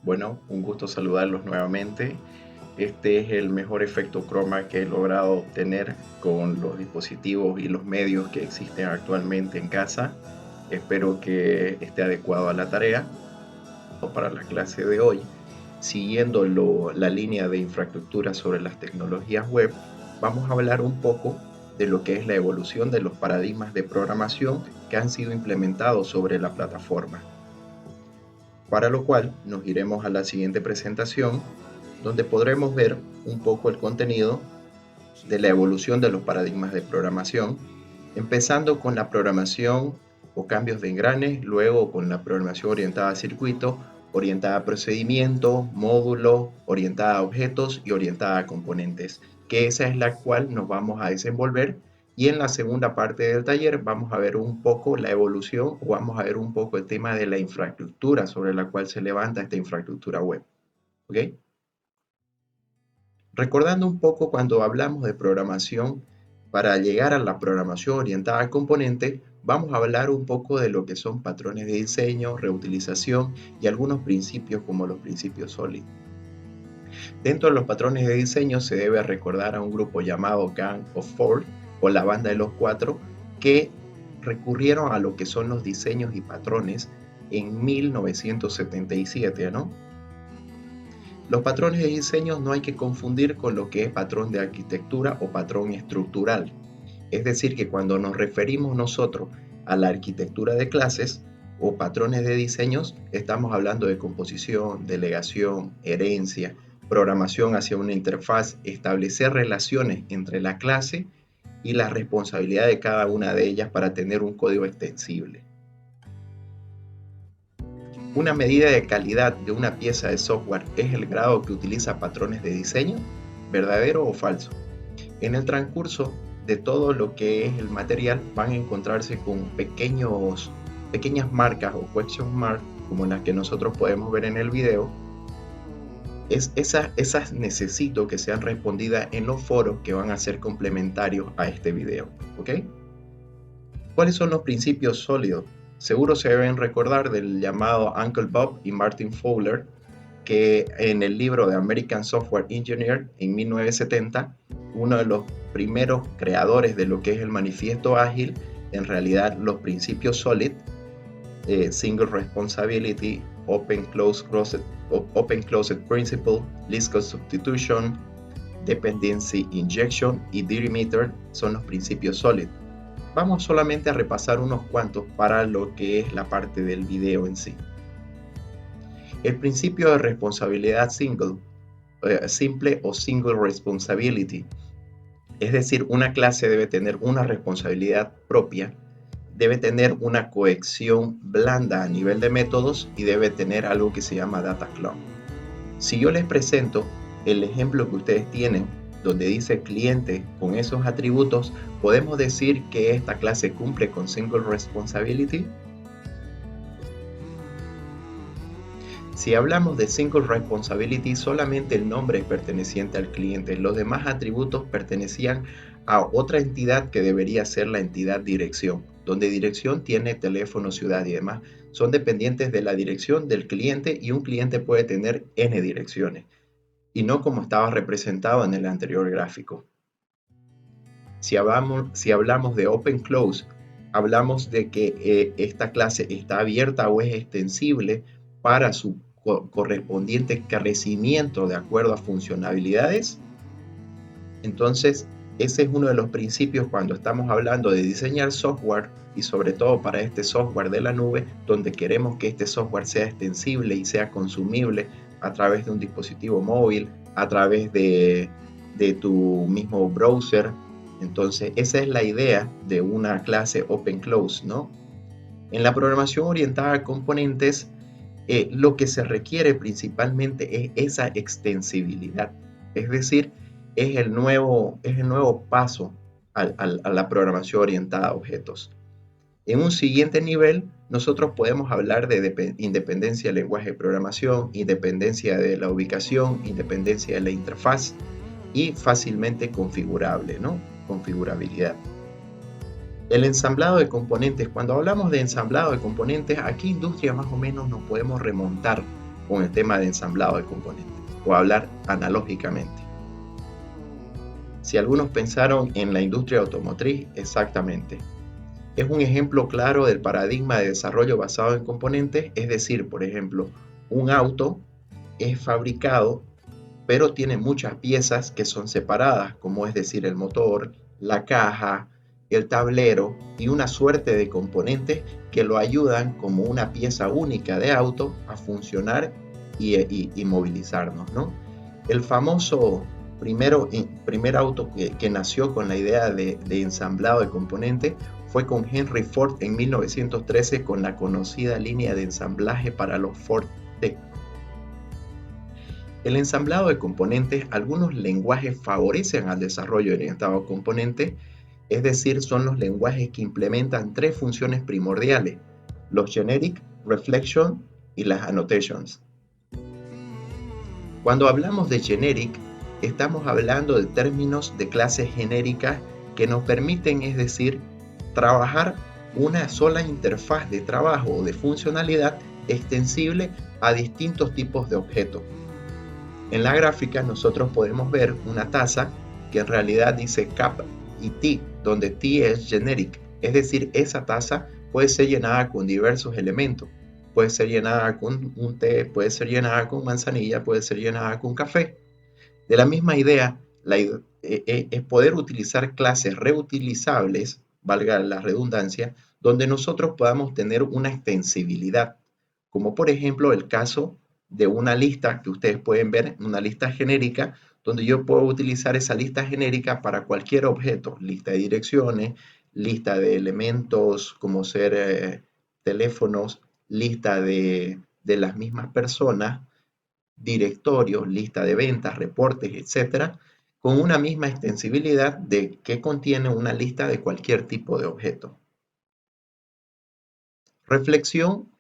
Bueno, un gusto saludarlos nuevamente. Este es el mejor efecto croma que he logrado obtener con los dispositivos y los medios que existen actualmente en casa. Espero que esté adecuado a la tarea. Para la clase de hoy, siguiendo la línea de infraestructura sobre las tecnologías web, vamos a hablar un poco de lo que es la evolución de los paradigmas de programación que han sido implementados sobre la plataforma. Para lo cual nos iremos a la siguiente presentación, donde podremos ver un poco el contenido de la evolución de los paradigmas de programación, empezando con la programación o cambios de engranes, luego con la programación orientada a circuito, orientada a procedimiento, módulo, orientada a objetos y orientada a componentes, que esa es la cual nos vamos a desenvolver. Y en la segunda parte del taller vamos a ver un poco la evolución o vamos a ver un poco el tema de la infraestructura sobre la cual se levanta esta infraestructura web. ¿Ok? Recordando un poco cuando hablamos de programación, para llegar a la programación orientada al componente, vamos a hablar un poco de lo que son patrones de diseño, reutilización y algunos principios como los principios SOLID. Dentro de los patrones de diseño se debe recordar a un grupo llamado Gang of Four o la banda de los cuatro que recurrieron a lo que son los diseños y patrones en 1977, ¿no? Los patrones de diseño no hay que confundir con lo que es patrón de arquitectura o patrón estructural. Es decir, que cuando nos referimos nosotros a la arquitectura de clases o patrones de diseños, estamos hablando de composición, delegación, herencia, programación hacia una interfaz, establecer relaciones entre la clase y la responsabilidad de cada una de ellas para tener un código extensible. Una medida de calidad de una pieza de software es el grado que utiliza patrones de diseño, verdadero o falso. En el transcurso de todo lo que es el material van a encontrarse con pequeñas marcas o question mark, como las que nosotros podemos ver en el video. Esas necesito que sean respondidas en los foros que van a ser complementarios a este video. ¿Ok? ¿Cuáles son los principios sólidos? Seguro se deben recordar del llamado Uncle Bob y Martin Fowler, que en el libro de American Software Engineer en 1970, uno de los primeros creadores de lo que es el manifiesto ágil, en realidad los principios SOLID, Single Responsibility, Open Closed Principle, Least Code Substitution, Dependency Injection y Delimiter son los principios SOLID. Vamos solamente a repasar unos cuantos para lo que es la parte del video en sí. El principio de responsabilidad simple o single responsibility, es decir, una clase debe tener una responsabilidad propia, debe tener una cohesión blanda a nivel de métodos y debe tener algo que se llama data clone. Si yo les presento el ejemplo que ustedes tienen, donde dice cliente con esos atributos, ¿podemos decir que esta clase cumple con single responsibility? Si hablamos de single responsibility, solamente el nombre es perteneciente al cliente. Los demás atributos pertenecían a otra entidad que debería ser la entidad dirección, donde dirección tiene teléfono, ciudad y demás. Son dependientes de la dirección del cliente y un cliente puede tener n direcciones, y no como estaba representado en el anterior gráfico. Si hablamos de open close, hablamos de que esta clase está abierta o es extensible para su correspondiente crecimiento de acuerdo a funcionalidades. Entonces, ese es uno de los principios cuando estamos hablando de diseñar software y sobre todo para este software de la nube, donde queremos que este software sea extensible y sea consumible a través de un dispositivo móvil, a través de tu mismo browser. Entonces, esa es la idea de una clase open close, ¿no? En la programación orientada a componentes, lo que se requiere principalmente es esa extensibilidad, es decir, es el nuevo paso a la programación orientada a objetos. En un siguiente nivel, nosotros podemos hablar de independencia del lenguaje de programación, independencia de la ubicación, independencia de la interfaz y fácilmente configurable, ¿no? Configurabilidad. El ensamblado de componentes. Cuando hablamos de ensamblado de componentes, ¿a qué industria más o menos nos podemos remontar con el tema de ensamblado de componentes o hablar analógicamente. Si algunos pensaron en la industria automotriz, exactamente. Es un ejemplo claro del paradigma de desarrollo basado en componentes, es decir, por ejemplo, un auto es fabricado, pero tiene muchas piezas que son separadas, como es decir, el motor, la caja, el tablero y una suerte de componentes que lo ayudan como una pieza única de auto a funcionar y movilizarnos, ¿no? El famoso primer auto que nació con la idea de ensamblado de componentes fue con Henry Ford en 1913 con la conocida línea de ensamblaje para los Ford T. El ensamblado de componentes, algunos lenguajes favorecen al desarrollo orientado a componentes, es decir, son los lenguajes que implementan tres funciones primordiales: los generic, reflection y las annotations. Cuando hablamos de generic, estamos hablando de términos de clases genéricas que nos permiten, es decir, trabajar una sola interfaz de trabajo o de funcionalidad extensible a distintos tipos de objetos. En la gráfica nosotros podemos ver una taza que en realidad dice cup y tea, donde tea es generic, es decir, esa taza puede ser llenada con diversos elementos. Puede ser llenada con un té, puede ser llenada con manzanilla, puede ser llenada con café. De la misma idea, es poder utilizar clases reutilizables, valga la redundancia, donde nosotros podamos tener una extensibilidad, como por ejemplo el caso de una lista que ustedes pueden ver, una lista genérica, donde yo puedo utilizar esa lista genérica para cualquier objeto, lista de direcciones, lista de elementos como ser teléfonos, lista de las mismas personas, directorios, lista de ventas, reportes, etcétera, con una misma extensibilidad de que contiene una lista de cualquier tipo de objeto. Reflexión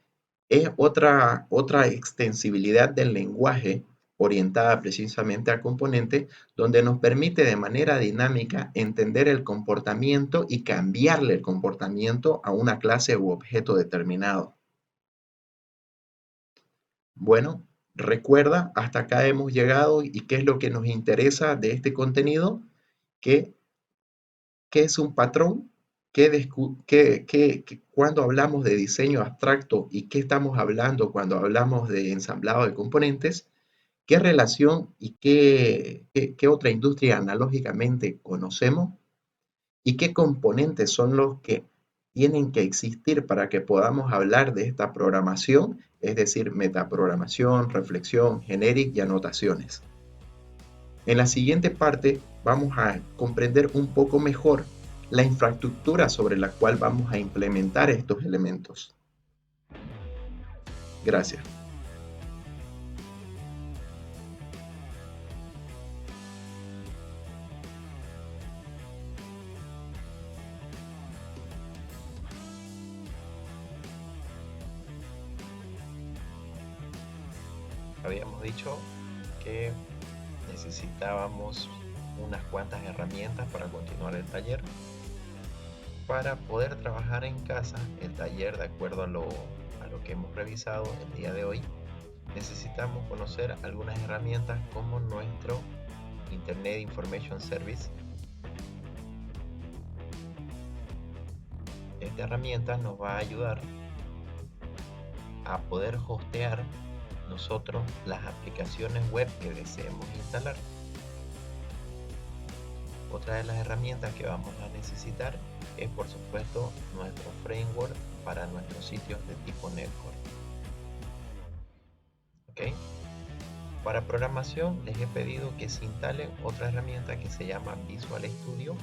es otra extensibilidad del lenguaje orientada precisamente a componentes, donde nos permite de manera dinámica entender el comportamiento y cambiarle el comportamiento a una clase u objeto determinado. Bueno, recuerda, hasta acá hemos llegado y qué es lo que nos interesa de este contenido, que qué es un patrón, cuando hablamos de diseño abstracto y qué estamos hablando cuando hablamos de ensamblado de componentes, qué relación y qué otra industria analógicamente conocemos y qué componentes son los que tienen que existir para que podamos hablar de esta programación, es decir, metaprogramación, reflexión, generic y anotaciones. En la siguiente parte vamos a comprender un poco mejor la infraestructura sobre la cual vamos a implementar estos elementos. Gracias. Habíamos dicho que necesitábamos unas cuantas herramientas para continuar el taller. Para poder trabajar en casa, el taller, de acuerdo a lo que hemos revisado el día de hoy, necesitamos conocer algunas herramientas como nuestro Internet Information Service. Esta herramienta nos va a ayudar a poder hostear nosotros las aplicaciones web que deseemos instalar. Otra de las herramientas que vamos a necesitar es, por supuesto, nuestro framework para nuestros sitios de tipo network. ¿Ok? Para programación les he pedido que se instalen otra herramienta que se llama Visual Studio.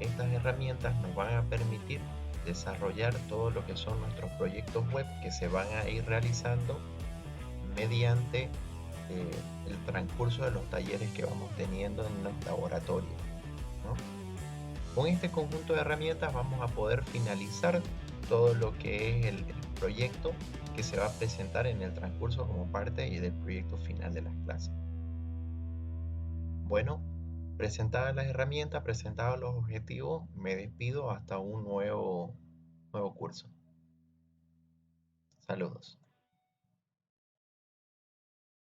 Estas herramientas nos van a permitir desarrollar todo lo que son nuestros proyectos web que se van a ir realizando mediante el transcurso de los talleres que vamos teniendo en los laboratorios, ¿no? Con este conjunto de herramientas vamos a poder finalizar todo lo que es el proyecto que se va a presentar en el transcurso como parte del proyecto final de las clases. Bueno, presentadas las herramientas, presentados los objetivos, me despido hasta un nuevo curso. Saludos.